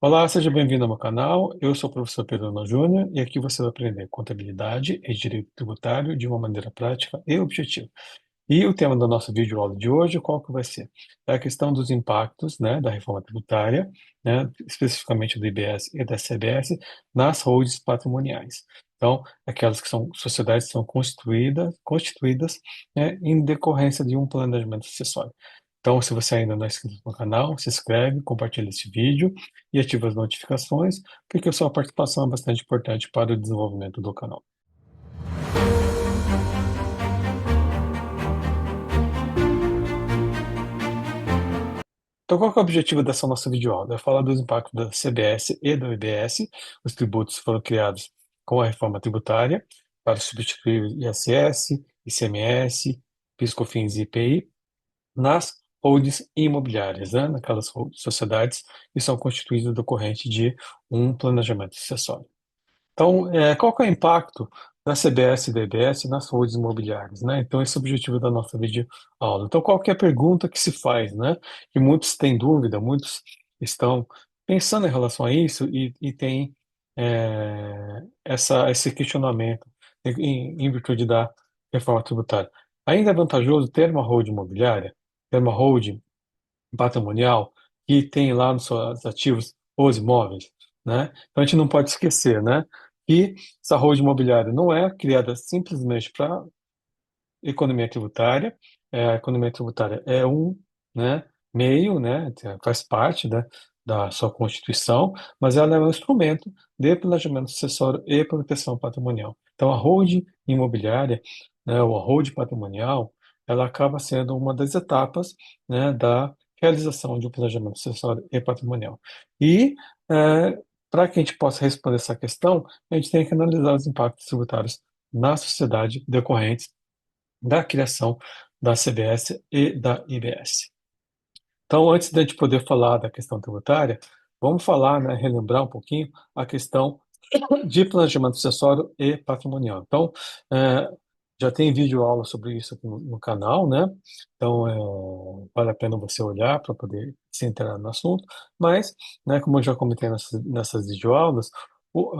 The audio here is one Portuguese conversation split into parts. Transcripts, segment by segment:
Olá, seja bem-vindo ao meu canal. Eu sou o professor Pedro Júnior e aqui você vai aprender contabilidade e direito tributário de uma maneira prática e objetiva. E o tema da nossa videoaula de hoje, qual que vai ser? É a questão dos impactos, né, da reforma tributária, né, especificamente do IBS e da CBS, nas holdings patrimoniais. Então, aquelas que são sociedades que são constituídas, né, em decorrência de um planejamento sucessório. Então, se você ainda não é inscrito no canal, se inscreve, compartilha esse vídeo e ativa as notificações, porque a sua participação é bastante importante para o desenvolvimento do canal. Então, qual que é o objetivo dessa nossa videoaula? É falar dos impactos da CBS e do IBS. Os tributos foram criados com a reforma tributária para substituir o ISS, ICMS, PIS/COFINS e IPI nas holdings imobiliárias, né? Naquelas sociedades que são constituídas decorrente de um planejamento sucessório. Então, qual que é o impacto da CBS e da EBS nas holdings imobiliárias, né? Então, esse é o objetivo da nossa videoaula. Então, qual que é a pergunta que se faz, né? Que muitos têm dúvida, muitos estão pensando em relação a isso e têm esse questionamento em virtude da reforma tributária. Ainda é vantajoso ter uma holding imobiliária, ter uma holding patrimonial que tem lá nos seus ativos os imóveis, né? Então a gente não pode esquecer, né, que essa holding imobiliária não é criada simplesmente para economia tributária. A economia tributária é um, né, meio, né, faz parte da sua constituição, mas ela é um instrumento de planejamento sucessório e proteção patrimonial. Então a holding imobiliária, né, ou a holding patrimonial, ela acaba sendo uma das etapas, né, da realização de um planejamento sucessório e patrimonial. E para que a gente possa responder essa questão, a gente tem que analisar os impactos tributários na sociedade decorrentes da criação da CBS e da IBS. Então, antes de a gente poder falar da questão tributária, vamos falar, né, relembrar um pouquinho a questão de planejamento sucessório e patrimonial. Então, é, já tem vídeo aula sobre isso aqui no canal, né? Então, vale a pena você olhar para poder se inteirar no assunto. Mas, né, como eu já comentei nessas videoaulas, o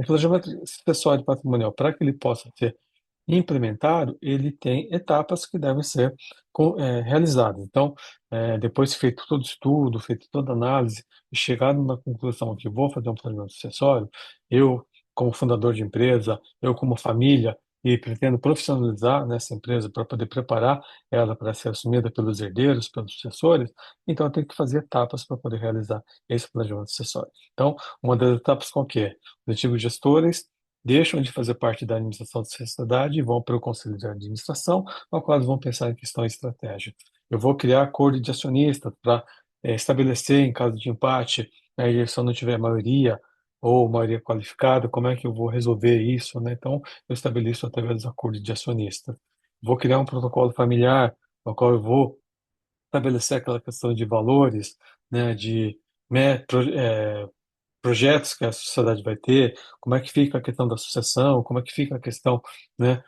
planejamento sucessório e patrimonial, para que ele possa ser implementado, ele tem etapas que devem ser realizadas. Então, depois de feito todo estudo, feito toda análise, e chegado na conclusão que vou fazer um planejamento sucessório, eu, como fundador de empresa, eu, como família, e pretendo profissionalizar nessa empresa para poder preparar ela para ser assumida pelos herdeiros, pelos sucessores, então eu tenho que fazer etapas para poder realizar esse planejamento sucessório. Então, uma das etapas qual que é? Os antigos gestores deixam de fazer parte da administração da sociedade e vão para o conselho de administração, ao qual eles vão pensar em questão estratégica. Eu vou criar acordo de acionistas para estabelecer, em caso de empate, né, e se eu não tiver maioria ou maioria qualificada, como é que eu vou resolver isso, né? Então, eu estabeleço através do acordo de acionistas. Vou criar um protocolo familiar, ao qual eu vou estabelecer aquela questão de valores, né, de projetos que a sociedade vai ter, como é que fica a questão da sucessão, como é que fica a questão, né,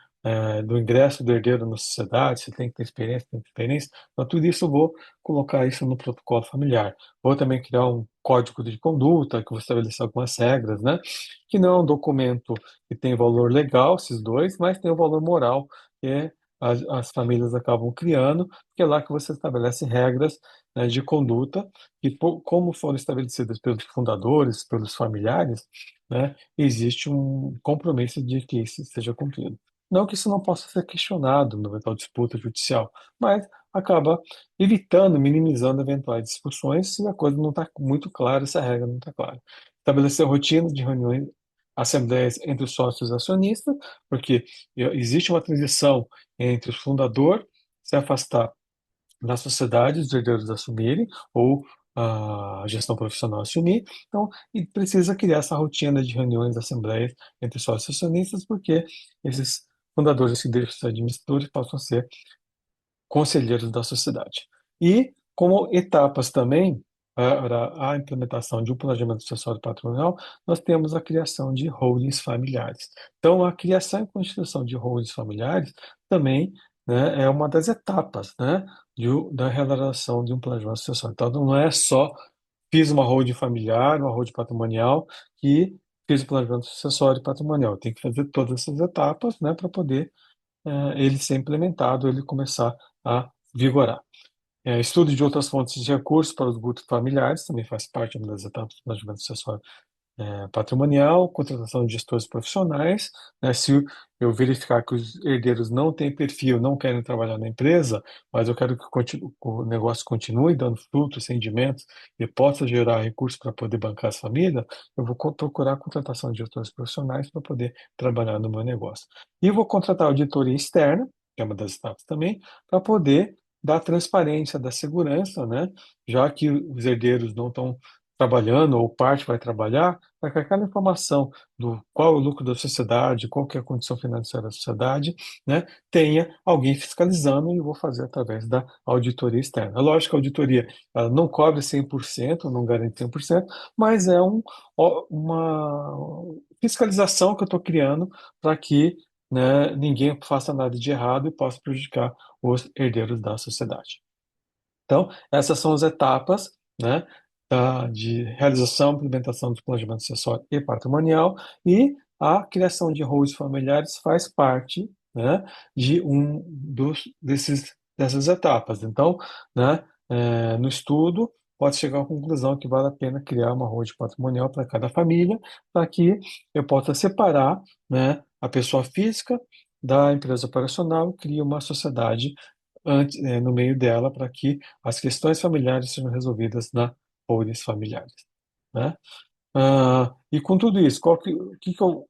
do ingresso do herdeiro na sociedade, se tem que ter experiência, tem que ter experiência. Então, tudo isso eu vou colocar isso no protocolo familiar. Vou também criar um código de conduta, que eu vou estabelecer algumas regras, né, que não é um documento que tem valor legal, esses dois, mas tem o valor moral, que as famílias acabam criando, que é lá que você estabelece regras, né, de conduta e como foram estabelecidas pelos fundadores, pelos familiares, né, existe um compromisso de que isso seja cumprido. Não que isso não possa ser questionado no eventual disputa judicial, mas acaba evitando, minimizando eventuais discussões se a coisa não está muito clara, se a regra não está clara. Estabelecer rotina de reuniões, assembleias entre os sócios acionistas, porque existe uma transição entre o fundador se afastar da sociedade, os herdeiros assumirem, ou a gestão profissional assumir. Então, e precisa criar essa rotina de reuniões, assembleias entre sócios acionistas, porque esses fundadores que deixam de ser administradores possam ser conselheiros da sociedade. E, como etapas também, para a implementação de um planejamento sucessório patrimonial, nós temos a criação de holdings familiares. Então, a criação e constituição de holdings familiares também, né, é uma das etapas, né, da realização de um planejamento sucessório. Então, não é só fiz uma holding familiar, uma holding patrimonial e fiz o planejamento sucessório patrimonial. Tem que fazer todas essas etapas, né, para poder ele ser implementado, ele começar a vigorar. Estudo de outras fontes de recursos para os grupos familiares também faz parte de uma das etapas do planejamento sucessório patrimonial, contratação de gestores profissionais, né? Se eu verificar que os herdeiros não têm perfil, não querem trabalhar na empresa, mas eu quero que o negócio continue dando frutos, rendimentos e possa gerar recursos para poder bancar as famílias, eu vou procurar a contratação de gestores profissionais para poder trabalhar no meu negócio. E vou contratar auditoria externa, que é uma das etapas também, para poder dar transparência, dar segurança, né? Já que os herdeiros não estão trabalhando ou parte vai trabalhar, para que aquela informação do qual é o lucro da sociedade, qual que é a condição financeira da sociedade, né, tenha alguém fiscalizando e eu vou fazer através da auditoria externa. É lógico que a auditoria ela não cobre 100%, não garante 100%, mas é uma fiscalização que eu estou criando para que, né, ninguém faça nada de errado e possa prejudicar os herdeiros da sociedade. Então, essas são as etapas, né, de realização e implementação do planejamento sucessório e patrimonial, e a criação de holdings familiares faz parte, né, de dessas etapas. Então, né, no estudo, pode chegar à conclusão que vale a pena criar uma holding patrimonial para cada família, para que eu possa separar, né, a pessoa física da empresa operacional e crie uma sociedade no meio dela para que as questões familiares sejam resolvidas na holdings familiares, né? E com tudo isso, o que que eu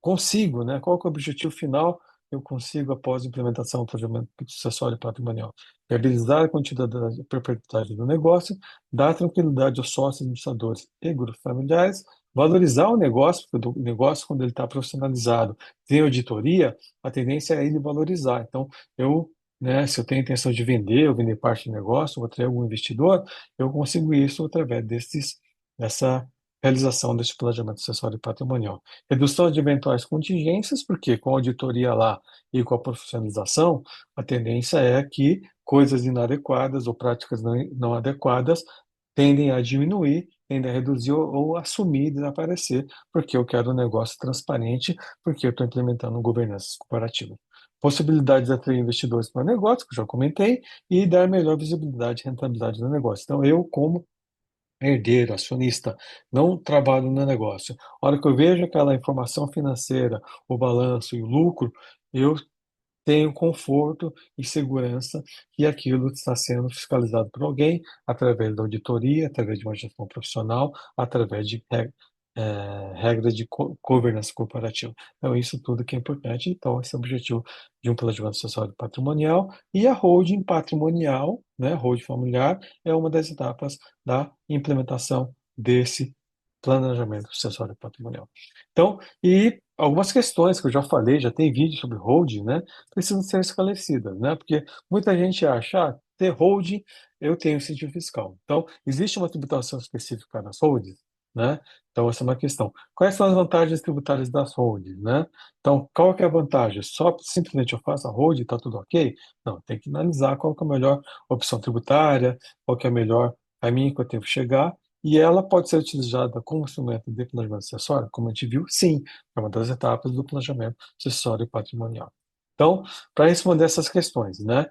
consigo, né? Qual que é o objetivo final que eu consigo após a implementação do planejamento sucessório patrimonial? Viabilizar a continuidade e perpetuidade do negócio, dar tranquilidade aos sócios, administradores e grupos familiares, valorizar o negócio, porque o negócio, quando ele está profissionalizado, tem auditoria, a tendência é ele valorizar. Então, né, se eu tenho a intenção de vender ou vender parte do negócio, ou atrair algum investidor, eu consigo isso através dessa realização desse planejamento sucessório patrimonial. Redução de eventuais contingências, porque com a auditoria lá e com a profissionalização, a tendência é que coisas inadequadas ou práticas não adequadas tendem a diminuir, tendem a reduzir ou assumir, desaparecer, porque eu quero um negócio transparente, porque eu estou implementando governança corporativa. Possibilidade de atrair investidores para o negócio, que eu já comentei, e dar melhor visibilidade e rentabilidade do negócio. Então, eu, como herdeiro, acionista, não trabalho no negócio. A hora que eu vejo aquela informação financeira, o balanço e o lucro, eu tenho conforto e segurança que aquilo está sendo fiscalizado por alguém através da auditoria, através de uma gestão profissional, através de regras de governança corporativa. Então, isso tudo que é importante. Então, esse é o objetivo de um planejamento social patrimonial. E a holding patrimonial, né, holding familiar, é uma das etapas da implementação desse planejamento sucessório patrimonial. Então, e algumas questões que eu já falei, já tem vídeo sobre holding, né, precisam ser esclarecidas, né, porque muita gente acha, ter holding, eu tenho incentivo fiscal. Então, existe uma tributação específica nas holdings, né? Então, essa é uma questão. Quais são as vantagens tributárias das holdings, né? Então, qual que é a vantagem? Só simplesmente eu faço a holding, está tudo ok? Não, tem que analisar qual que é a melhor opção tributária, qual que é a melhor caminho que eu tenho que chegar, e ela pode ser utilizada como instrumento de planejamento acessório, como a gente viu, sim, é uma das etapas do planejamento acessório e patrimonial. Então, para responder essas questões, né?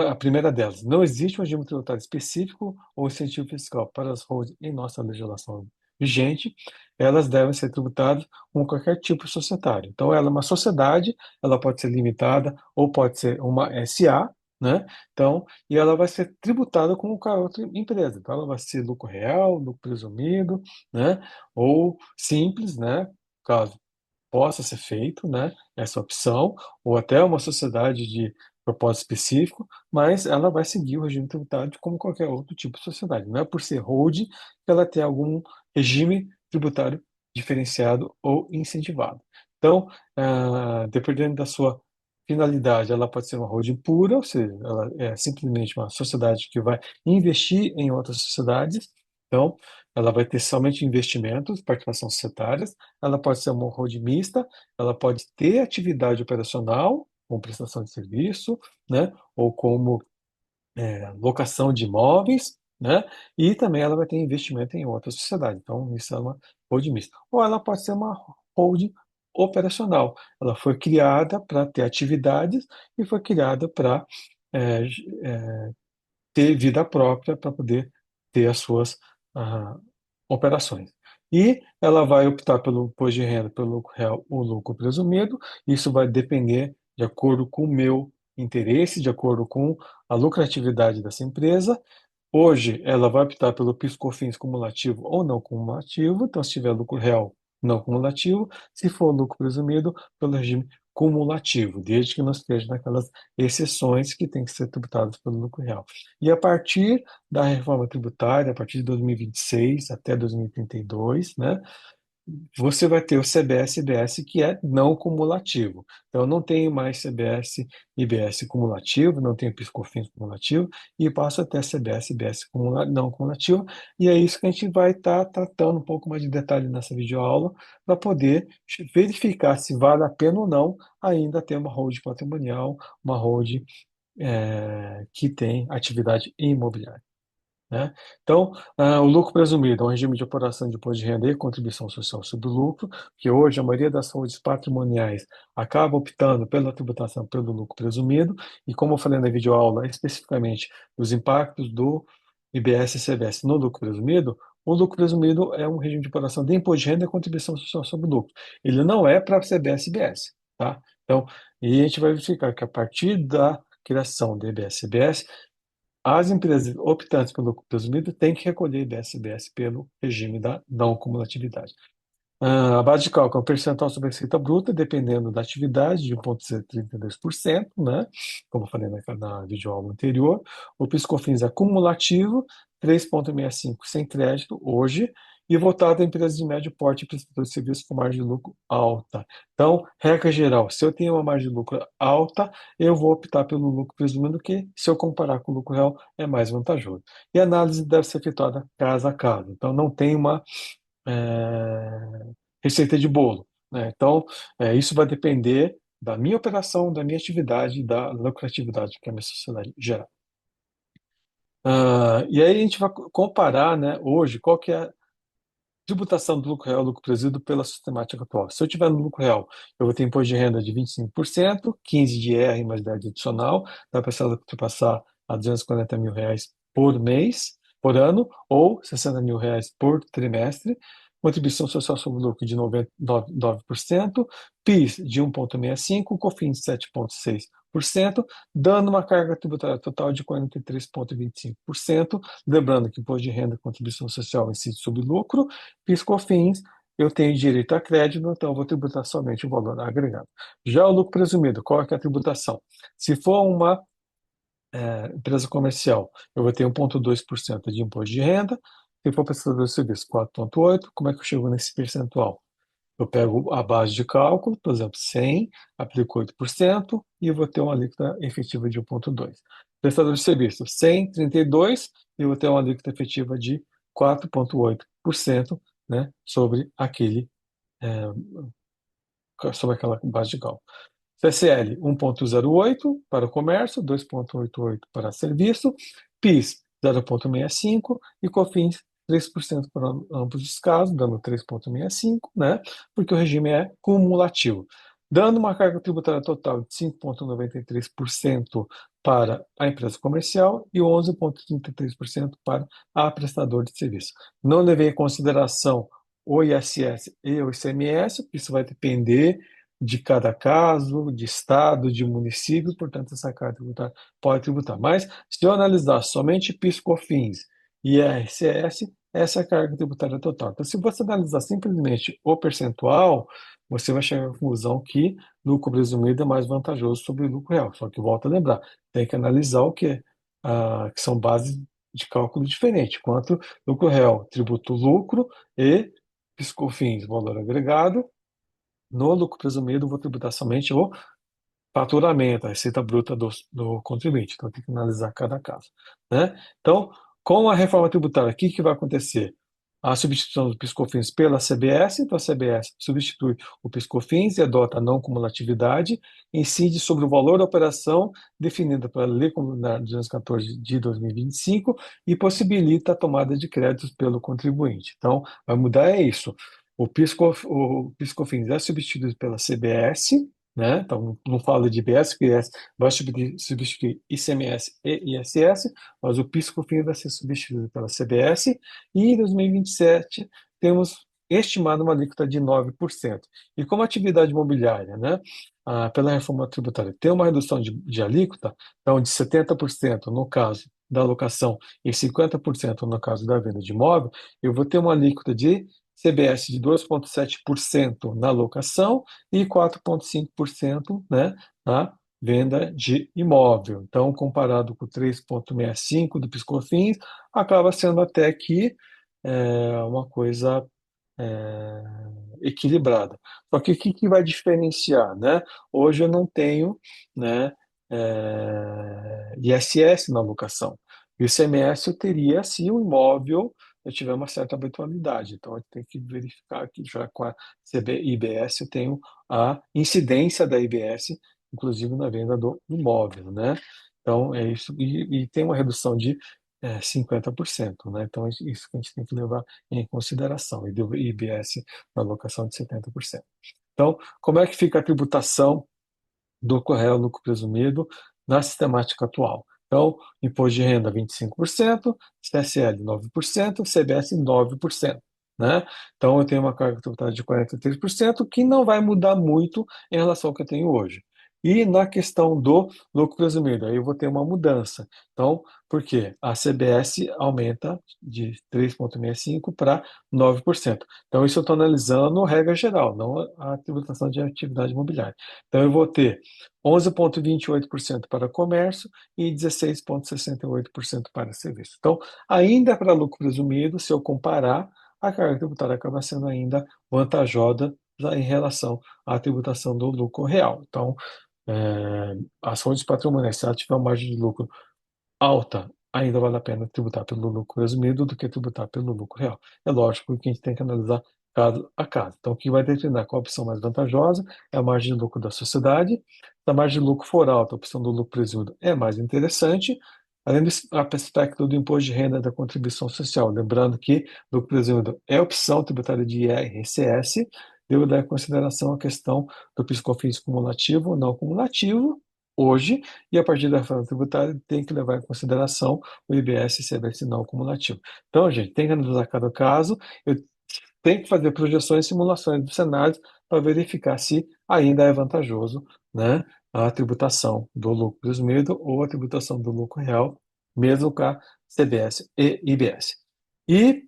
A primeira delas, não existe um regime tributário específico ou incentivo fiscal para as holdings em nossa legislação vigente, elas devem ser tributadas como qualquer tipo societário. Então, ela é uma sociedade, ela pode ser limitada ou pode ser uma SA, né? Então, e ela vai ser tributada como qualquer outra empresa. Então, ela vai ser lucro real, lucro presumido, né? Ou simples, né? Caso possa ser feito, né, essa opção, ou até uma sociedade de propósito específico, mas ela vai seguir o regime tributário como qualquer outro tipo de sociedade. Não é por ser holding que ela tem algum regime tributário diferenciado ou incentivado. Então, dependendo da sua finalidade, ela pode ser uma holding pura, ou seja, ela é simplesmente uma sociedade que vai investir em outras sociedades. Então, ela vai ter somente investimentos, participações societárias, ela pode ser uma holding mista, ela pode ter atividade operacional, como prestação de serviço, né, ou como locação de imóveis, né? E também ela vai ter investimento em outra sociedade. Então, isso é uma holding mista. Ou ela pode ser uma holding operacional. Ela foi criada para ter atividades e foi criada para é, ter vida própria para poder ter as suas ah, operações. E ela vai optar pelo imposto de renda, pelo lucro real ou lucro presumido. Isso vai depender de acordo com o meu interesse, de acordo com a lucratividade dessa empresa. Hoje, ela vai optar pelo PIS/COFINS cumulativo ou não cumulativo. Então, se tiver lucro real, não cumulativo. Se for lucro presumido, pelo regime cumulativo, desde que não esteja naquelas exceções que têm que ser tributadas pelo lucro real. E a partir da reforma tributária, a partir de 2026 até 2032, né, você vai ter o CBS e IBS que é não cumulativo. Então, eu não tenho mais CBS e IBS cumulativo, não tenho PIS/COFINS cumulativo, e passo a ter CBS e IBS não cumulativo, e é isso que a gente vai estar tratando um pouco mais de detalhe nessa videoaula, para poder verificar se vale a pena ou não ainda ter uma holding patrimonial, uma holding que tem atividade imobiliária, né? Então, o lucro presumido é um regime de apuração de imposto de renda e contribuição social sobre o lucro, que hoje a maioria das fontes patrimoniais acaba optando pela tributação pelo lucro presumido, e como eu falei na videoaula, especificamente os impactos do IBS e CBS no lucro presumido, o lucro presumido é um regime de apuração de imposto de renda e contribuição social sobre o lucro. Ele não é para CBS e IBS, tá? Então, e a gente vai verificar que a partir da criação do IBS e CBS, as empresas optantes pelo lucro presumido têm que recolher IBS/CBS pelo regime da não cumulatividade. A base de cálculo é um percentual sobre a receita bruta, dependendo da atividade, de 1,32%, né? Como eu falei na videoaula anterior. O PIS/COFINS é cumulativo, 3,65% sem crédito hoje, e voltado a empresas de médio porte e prestadores de serviços com margem de lucro alta. Então, regra geral, se eu tenho uma margem de lucro alta, eu vou optar pelo lucro presumindo que, se eu comparar com o lucro real, é mais vantajoso. E a análise deve ser efetuada caso a caso. Então, não tem uma receita de bolo, né? Então, isso vai depender da minha operação, da minha atividade, da lucratividade que a minha sociedade gera. E aí a gente vai comparar, né, hoje, qual que é a tributação do lucro real, lucro presumido pela sistemática atual. Se eu tiver no lucro real, eu vou ter imposto de renda de 25%, 15% de IR mais 10% adicional, dá para ultrapassar a R$ 240 mil por mês, por ano, ou R$ 60 mil por trimestre, contribuição social sobre o lucro de 9%, PIS de 1,65%, COFINS de 7,6%, dando uma carga tributária total de 43,25%. Lembrando que imposto de renda e contribuição social incide sobre lucro, PIS/COFINS, eu tenho direito a crédito, então eu vou tributar somente o valor agregado. Já o lucro presumido, qual é, que é a tributação? Se for uma empresa comercial, eu vou ter 1,2% de imposto de renda. Se for prestador de serviço, 4,8%. Como é que eu chego nesse percentual? Eu pego a base de cálculo, por exemplo, 100, aplico 8% e eu vou ter uma alíquota efetiva de 1,2%. Prestador de serviço, 100, 32, e eu vou ter uma alíquota efetiva de 4,8%, né, sobre aquela base de cálculo. CCL 1,08 para o comércio, 2,88 para serviço, PIS 0,65 e COFINS 3% para ambos os casos, dando 3,65, né? Porque o regime é cumulativo, dando uma carga tributária total de 5,93% para a empresa comercial e 11,33% para a prestador de serviço. Não levei em consideração o ISS e o ICMS, porque isso vai depender de cada caso, de estado, de município, portanto, essa carga tributária pode tributar. Mas, se eu analisar somente PIS/COFINS e IRCS, essa é a carga tributária total. Então, se você analisar simplesmente o percentual, você vai chegar à conclusão que lucro presumido é mais vantajoso sobre o lucro real. Só que, volto a lembrar, tem que analisar o que que são bases de cálculo diferentes. Quanto lucro real, tributo lucro, e PIS/COFINS, valor agregado. No lucro presumido, vou tributar somente o faturamento, a receita bruta do contribuinte. Então, tem que analisar cada caso, né? Então, com a reforma tributária, o que vai acontecer? a substituição do PIS/COFINS pela CBS, então a CBS substitui o PIS/COFINS e adota a não cumulatividade, incide sobre o valor da operação definida pela Lei Complementar 214 de 2025 e possibilita a tomada de créditos pelo contribuinte. Então, vai mudar é isso. O PIS/COFINS é substituído pela CBS, né? Então, não fala de IBS, porque IBS vai substituir ICMS e ISS, mas o PIS/COFINS vai ser substituído pela CBS e em 2027 temos estimado uma alíquota de 9%. E como a atividade imobiliária, né, pela reforma tributária, tem uma redução de alíquota, então de 70% no caso da locação e 50% no caso da venda de imóvel, eu vou ter uma alíquota de CBS de 2,7% na locação e 4,5%, né, na venda de imóvel. Então, comparado com 3,65% do PIS/COFINS, acaba sendo até que uma coisa é, equilibrada. Só que o que vai diferenciar, né? Hoje eu não tenho, né, ISS na locação. E o ICMS eu teria se o imóvel eu tiver uma certa habitualidade. Então, eu tenho que verificar que já com a IBS eu tenho a incidência da IBS, inclusive na venda do imóvel, né? Então, é isso. E tem uma redução de 50%, né? Então, isso que a gente tem que levar em consideração. E do IBS na alocação de 70%. Então, como é que fica a tributação do real lucro presumido na sistemática atual? Então, imposto de renda 25%, CSL 9%, CBS 9%. Né? Então, eu tenho uma carga tributária de 43%, que não vai mudar muito em relação ao que eu tenho hoje. E na questão do lucro presumido, aí eu vou ter uma mudança. Então, por quê? A CBS aumenta de 3,65% para 9%. Então, isso eu estou analisando regra geral, não a tributação de atividade imobiliária. Então, eu vou ter 11,28% para comércio e 16,68% para serviço. Então, ainda para lucro presumido, se eu comparar, a carga tributária acaba sendo ainda vantajosa em relação à tributação do lucro real. Então, as fontes patrimoniais, se ela tiver uma margem de lucro alta, ainda vale a pena tributar pelo lucro presumido do que tributar pelo lucro real. É lógico que a gente tem que analisar caso a caso. Então, o que vai determinar qual a opção mais vantajosa é a margem de lucro da sociedade. Se a margem de lucro for alta, a opção do lucro presumido é mais interessante. Além do aspecto do imposto de renda e da contribuição social, lembrando que lucro presumido é opção tributária de IRCS, devo dar em consideração a questão do PIS/COFINS cumulativo ou não cumulativo, hoje, e a partir da reforma tributária tem que levar em consideração o IBS e CBS não cumulativo. Então, gente, tem que analisar cada caso, eu tenho que fazer projeções e simulações dos cenários para verificar se ainda é vantajoso, né, a tributação do lucro presumido ou a tributação do lucro real, mesmo com a CBS e IBS. E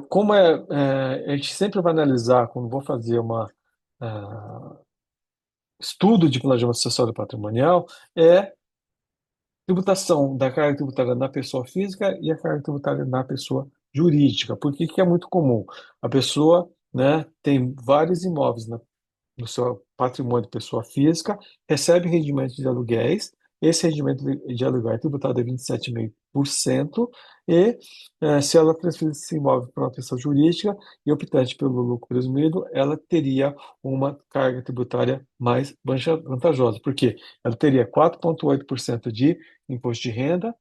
como a gente sempre vai analisar, quando vou fazer estudo de planejamento sucessório patrimonial, é tributação da carga tributária na pessoa física e a carga tributária na pessoa jurídica. Por que que é muito comum? A pessoa, né, tem vários imóveis no seu patrimônio de pessoa física, recebe rendimento de aluguéis, esse rendimento de aluguel é tributado a 27,5% e se ela transferir esse imóvel para uma pessoa jurídica e optante pelo lucro presumido, ela teria uma carga tributária mais vantajosa, porque ela teria 4,8% de imposto de renda,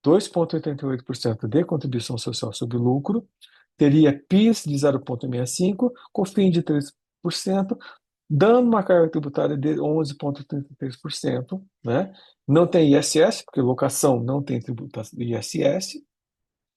2,88% de contribuição social sobre lucro, teria PIS de 0,65%, COFINS de 3%, dando uma carga tributária de 11,33%, né? Não tem ISS, porque locação não tem tributação ISS,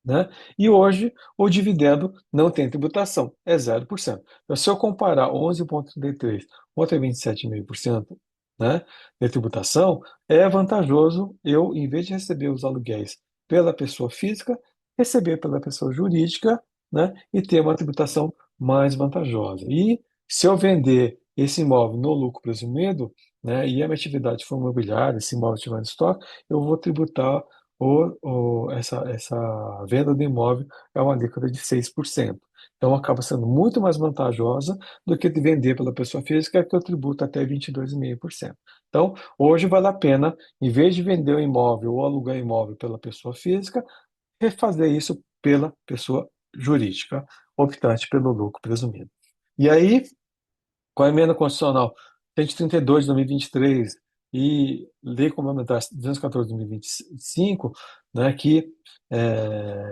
né? E hoje o dividendo não tem tributação, é 0%. Então, se eu comparar 11,33 contra 27,5%, né, de tributação, é vantajoso eu, em vez de receber os aluguéis pela pessoa física, receber pela pessoa jurídica, né, e ter uma tributação mais vantajosa. E se eu vender esse imóvel no lucro presumido, né, e a minha atividade for imobiliária, esse imóvel estiver em estoque, eu vou tributar essa venda do imóvel é uma alíquota de 6%. Então, acaba sendo muito mais vantajosa do que de vender pela pessoa física, que eu tributo até 22,5%. Então, hoje vale a pena, em vez de vender o imóvel ou alugar imóvel pela pessoa física, refazer isso pela pessoa jurídica optante pelo lucro presumido. E aí, com a emenda constitucional 132 de 2023 e Lei Complementar 214 de 2025, né, que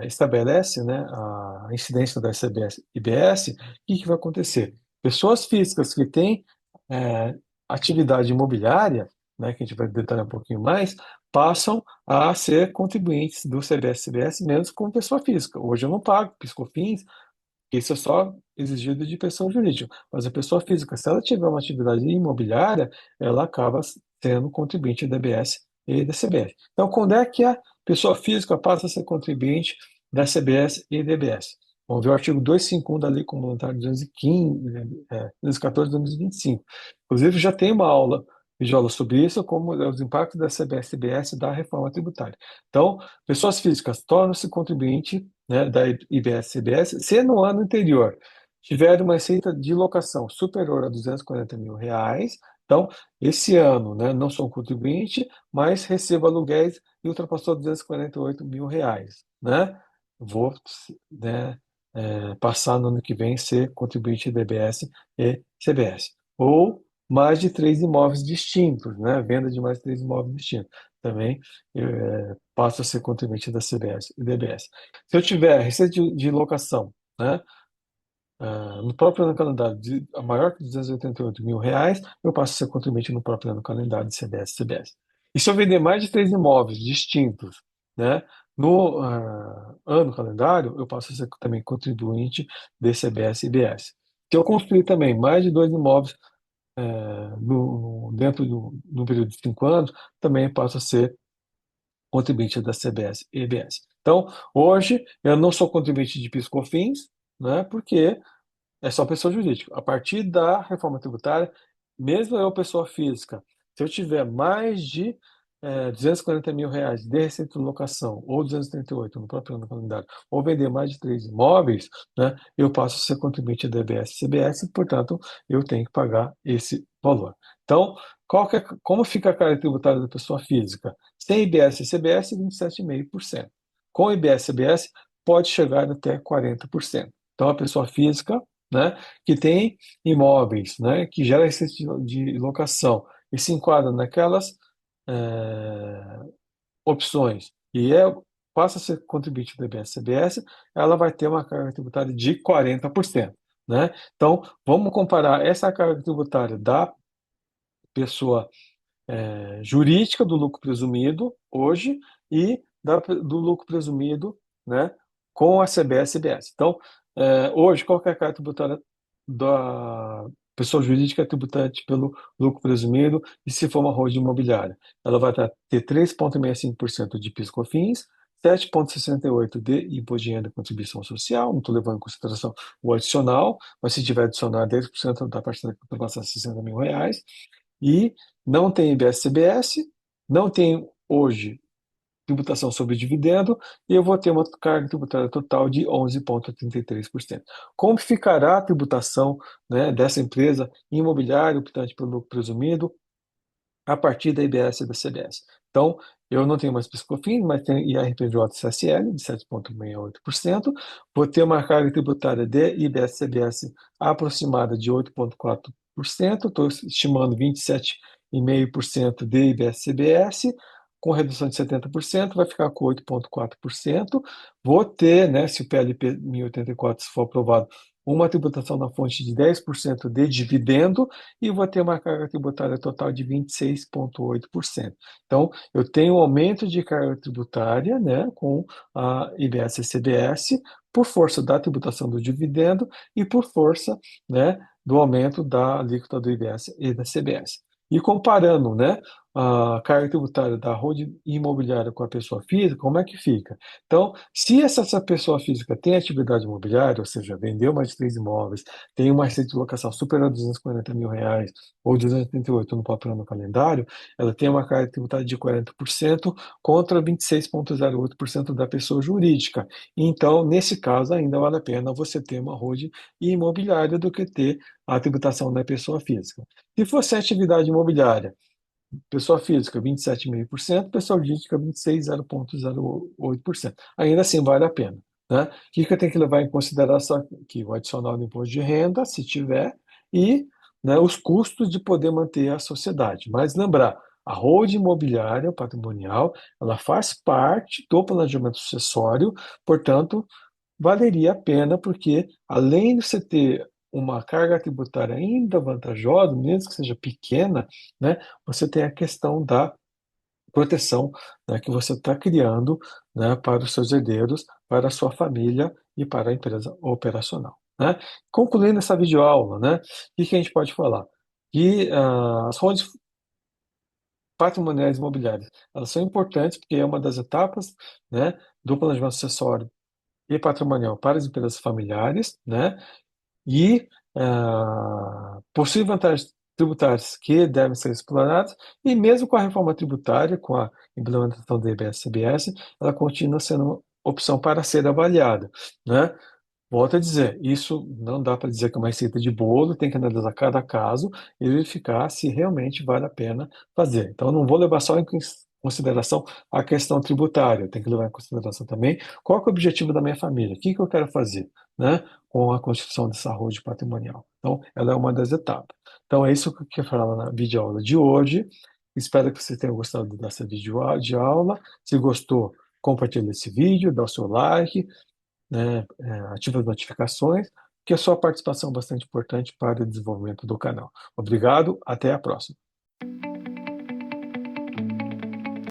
estabelece, né, a incidência da CBS e IBS, o que vai acontecer? Pessoas físicas que têm é, atividade imobiliária, né, que a gente vai detalhar um pouquinho mais, passam a ser contribuintes do CBS-CBS mesmo como pessoa física. Hoje eu não pago PIS/COFINS, isso é só exigido de pessoa jurídica. Mas a pessoa física, se ela tiver uma atividade imobiliária, ela acaba sendo contribuinte da DBS e da CBS. Então, quando é que a pessoa física passa a ser contribuinte da CBS e DBS? Vamos ver o artigo 251 da Lei Complementar 215, 214 de 2025. Inclusive, já tem uma aula de aula sobre isso, como os impactos da CBS e DBS da reforma tributária. Então, pessoas físicas tornam-se contribuinte, né, da IBS-CBS, se no ano anterior tiver uma receita de locação superior a R$ 240 mil, então, esse ano, né, não sou um contribuinte, mas recebo aluguéis e ultrapassou R$ 248 mil, né? Vou, né, passar no ano que vem ser contribuinte DBS e CBS. Ou mais de 3 imóveis distintos, né? Venda de mais de 3 imóveis distintos. Também passo a ser contribuinte da CBS e DBS. Se eu tiver receita de locação, né, no próprio ano calendário a maior que R$ 288 mil, eu passo a ser contribuinte no próprio ano calendário de CBS e CBS. E se eu vender mais de 3 imóveis distintos, né, no ano calendário, eu passo a ser também contribuinte de CBS e IBS. Se eu construir também mais de 2 imóveis dentro do período de 5 anos, também passo a ser contribuinte da CBS e IBS. Então, hoje, eu não sou contribuinte de PIS/COFINS, né, porque é só pessoa jurídica. A partir da reforma tributária, mesmo eu, pessoa física, se eu tiver mais de R$ 240 mil de receita de locação, ou 238 no próprio ano calendário, ou vender mais de 3 imóveis, né, eu passo a ser contribuinte da DBS e CBS, portanto, eu tenho que pagar esse valor. Então, como fica a carga tributária da pessoa física? Sem IBS e CBS, 27,5%. Com IBS e CBS, pode chegar até 40%. Então, a pessoa física, né, que tem imóveis, né, que gera receita de locação e se enquadra naquelas opções passa a ser contribuinte do IBS-CBS, ela vai ter uma carga tributária de 40%, né? Então, vamos comparar essa carga tributária da pessoa jurídica do lucro presumido hoje e do lucro presumido, né, com a CBS e CBS. Então, hoje, qual que é a carga tributária da pessoa jurídica tributante pelo lucro presumido e se for uma holding imobiliária? Ela vai ter 3,65% de PIS/COFINS, 7,68% de imposto de renda e contribuição social, não estou levando em consideração o adicional, mas se tiver adicional 10% da parcela que ultrapassar R$ 60 mil, e não tem IBS-CBS, não tem hoje tributação sobre dividendo, e eu vou ter uma carga tributária total de 11,33%. Como ficará a tributação, né, dessa empresa imobiliária optante pelo lucro presumido a partir da IBS e da CBS? Então, eu não tenho mais PIS/COFINS, mas tenho IRPJ-CSL de 7,68%. Vou ter uma carga tributária de IBS-CBS aproximada de 8,4%. Estou estimando 27,5% de IBS-CBS, com redução de 70%, vai ficar com 8,4%. Vou ter, né, se o PLP 1084 for aprovado, uma tributação na fonte de 10% de dividendo e vou ter uma carga tributária total de 26,8%. Então, eu tenho um aumento de carga tributária, né, com a IBS e CBS, por força da tributação do dividendo e por força, né, do aumento da alíquota do IBS e da CBS. E comparando, né, a carga tributária da holding imobiliária com a pessoa física, como é que fica? Então, se essa pessoa física tem atividade imobiliária, ou seja, vendeu mais de 3 imóveis, tem uma receita de locação superior a R$ 240 mil ou 238 no próprio ano calendário, ela tem uma carga tributária de 40% contra 26,08% da pessoa jurídica. Então, nesse caso, ainda vale a pena você ter uma holding imobiliária do que ter a tributação da pessoa física. Se fosse atividade imobiliária, pessoa física 27,5%, pessoa jurídica 26,0,08%. Ainda assim vale a pena, né? O que que eu tenho que levar em consideração aqui? O adicional do imposto de renda, se tiver, e, né, os custos de poder manter a sociedade. Mas lembrar, a holding imobiliária patrimonial, ela faz parte do planejamento sucessório, portanto, valeria a pena, porque além de você ter uma carga tributária ainda vantajosa, mesmo que seja pequena, né, você tem a questão da proteção, né, que você está criando, né, para os seus herdeiros, para a sua família e para a empresa operacional, né? Concluindo essa videoaula, né, o que que a gente pode falar? Que as holdings patrimoniais imobiliárias, elas são importantes porque é uma das etapas, né, do planejamento sucessório e patrimonial para as empresas familiares, né? E possui vantagens tributárias que devem ser exploradas, e mesmo com a reforma tributária, com a implementação do IBS-CBS, ela continua sendo uma opção para ser avaliada, né? Volto a dizer, isso não dá para dizer que é uma receita de bolo, tem que analisar cada caso e verificar se realmente vale a pena fazer. Então, eu não vou levar só em consideração a questão tributária, tem que levar em consideração também qual que é o objetivo da minha família, o que que eu quero fazer, né, com a constituição dessa saúde patrimonial. Então, ela é uma das etapas. Então, é isso que eu queria falar na videoaula de hoje. Espero que você tenha gostado dessa videoaula. Se gostou, compartilhe esse vídeo, dá o seu like, né, ative as notificações, que a sua participação é bastante importante para o desenvolvimento do canal. Obrigado, até a próxima.